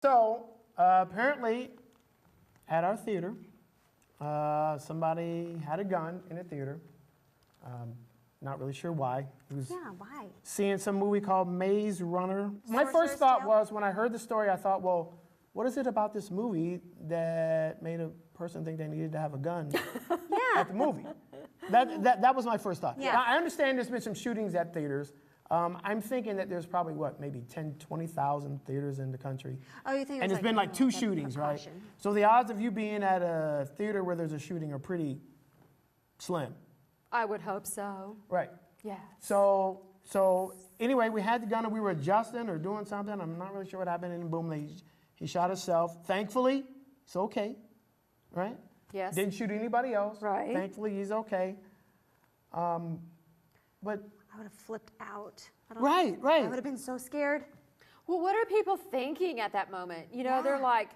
So apparently at our theater, somebody had a gun in the theater. Not really sure why. He was why? seeing some movie called Maze Runner. My Sorcerer's first thought Tale? was, when I heard the story, I thought, well, what is it about this movie that made a person think they needed to have a gun at the movie? That was my first thought. Yeah. Now, I understand there's been some shootings at theaters. I'm thinking that there's probably, what, maybe 10, 20,000 theaters in the country. Oh, you think and there's been like 2 shootings, right? So the odds of you being at a theater where there's a shooting are pretty slim. I would hope so. Right. Yeah. So anyway, we had the gun and we were adjusting or doing something. I'm not really sure what happened, and boom, he shot himself. Thankfully, it's okay, right? Yes. Didn't shoot anybody else. Right. Thankfully, he's okay. But I would have flipped out. right. I would have been so scared. Well, what are people thinking at that moment? You know, they're like,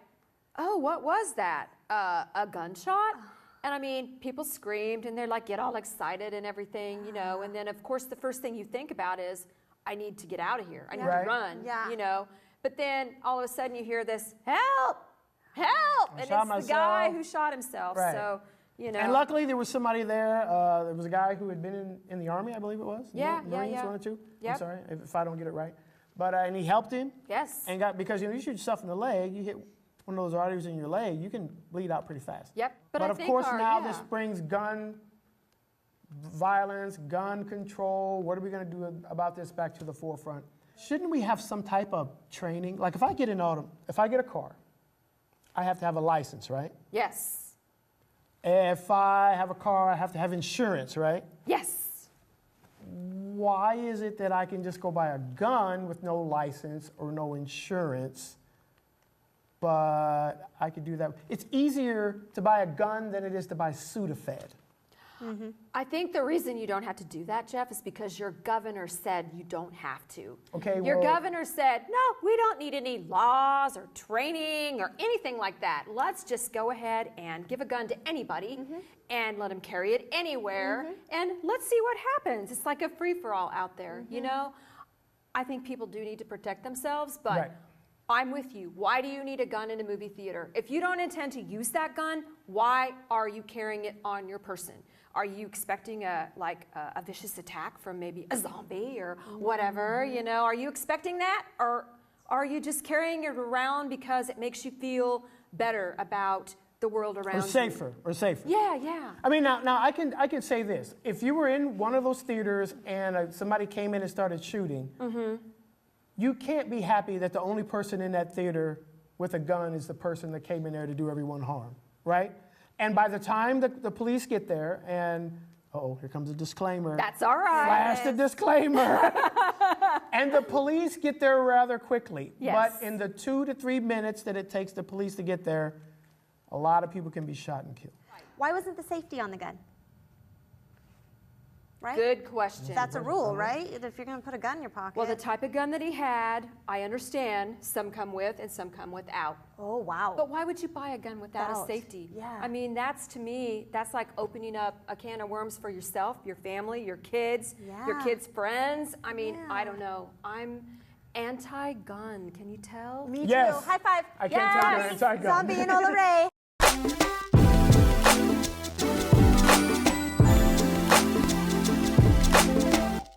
oh, what was that? A gunshot? And I mean, people screamed and they're like, get all excited and everything, you know. And then, of course, the first thing you think about is, I need to get out of here. I need to run, you know. But then all of a sudden you hear this, help, help. And it's the guy who shot himself. Right. So, you know. And luckily there was somebody there. There was a guy who had been in the Army, I believe it was. Marines, one or two. Yep. I'm sorry if I don't get it right. But and he helped him. Yes. And because you shoot yourself in the leg, you hit one of those arteries in your leg, you can bleed out pretty fast. Yep. But of course now this brings gun violence, gun control. What are we going to do about this back to the forefront? Shouldn't we have some type of training? Like if I get a car, I have to have a license, right? Yes. If I have a car, I have to have insurance, right? Yes. Why is it that I can just go buy a gun with no license or no insurance, but I could do that? It's easier to buy a gun than it is to buy Sudafed. Mm-hmm. I think the reason you don't have to do that, Jeff, is because your governor said you don't have to. Okay, your governor said, no, we don't need any laws or training or anything like that. Let's just go ahead and give a gun to anybody and let them carry it anywhere, and let's see what happens. It's like a free-for-all out there, you know? I think people do need to protect themselves, but I'm with you. Why do you need a gun in a movie theater? If you don't intend to use that gun, why are you carrying it on your person? Are you expecting a vicious attack from maybe a zombie or whatever, you know? Are you expecting that? Or are you just carrying it around because it makes you feel better about the world around you? Or safer. Yeah. I mean, now I can say this. If you were in one of those theaters and somebody came in and started shooting, you can't be happy that the only person in that theater with a gun is the person that came in there to do everyone harm, right? And by the time the police get there and, here comes a disclaimer. That's all right. Flash the disclaimer. And the police get there rather quickly. Yes. But in the 2 to 3 minutes that it takes the police to get there, a lot of people can be shot and killed. Why wasn't the safety on the gun? Right? Good question. That's a rule, right? If you're going to put a gun in your pocket. Well, the type of gun that he had, I understand, some come with and some come without. Oh, wow. But why would you buy a gun without a safety? Yeah. I mean, to me, that's like opening up a can of worms for yourself, your family, your kids, your kids' friends. I mean, I don't know. I'm anti-gun. Can you tell? Me too. Yes. High five. I can't tell you're anti-gun. Zombie and Ola Ray.